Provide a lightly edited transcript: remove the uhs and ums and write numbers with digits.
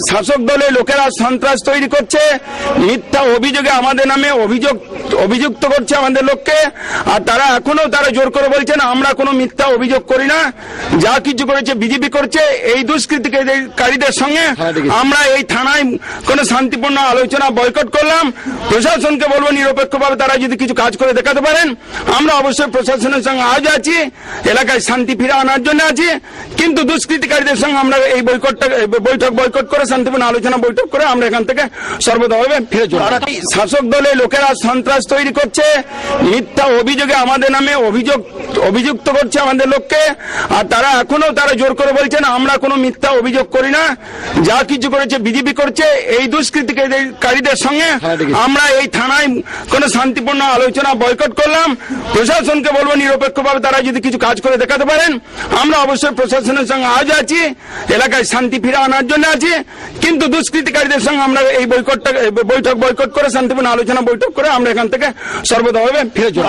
শাসক দলের লোকেরা সন্ত্রাস তৈরি করছে, মিথ্যা অভিযোগে আমাদের নামে অভিযুক্ত করছে আমাদের লোককে। আর তারা এখনো জোর করে বলছেন আমরা কোনো মিথ্যা অভিযোগ করি না, যা কিছু করেছে বিজেপি করছে। এই দুষ্কৃতিকারীদের সঙ্গে আমরা এই থানায় কোনো শান্তিপূর্ণ আলোচনা বয়কট করলাম। প্রশাসনকে বলবো নিরপেক্ষভাবে তারা যদি কিছু কাজ করে দেখাতে পারেন, আমরা অবশ্যই প্রশাসনের সঙ্গে আজ আছি, এলাকায় শান্তি ফিরে আনার জন্য আছি। কিন্তু দুষ্কৃতিকারীদের সঙ্গে আমরা এই বৈঠক বয়কট করে শান্তিপূর্ণ আলোচনা বৈঠক করে আমরা এখান থেকে সর্বদাভাবে ফিরে চলব। শাসক দলের লোকেরা সন্ত্রাস তৈরি করছে, মিথ্যা অভিযোগে আমাদের নামে অভিযুক্ত করছে আমাদের লোককে। আর তারা এখনো জোর করে বলছেন আমরা কোনো মিথ্যা অভিযোগ করি না, যা কিছু করেছে বিজেপি করছে। এই দুষ্কৃতিকারীদের সঙ্গে আমরা এই থানায় কোনো শান্তিপূর্ণ আলোচনা বয়কট করলাম। প্রশাসনকে বলবো নিরপেক্ষভাবে তারা যদি কিছু কাজ করে দেখাতে পারেন, আমরা অবশ্যই প্রশাসনের সঙ্গে আজ আছি, এলাকায় শান্তি ফিরে আনার জন্য আছি। কিন্তু দুষ্কৃতিকারীদের সঙ্গে আমরা এই বৈঠক বয়কট করে শান্তিপূর্ণ আলোচনা বৈঠক করে আমরা এখান থেকে সর্বদাভাবে ফিরে চলব।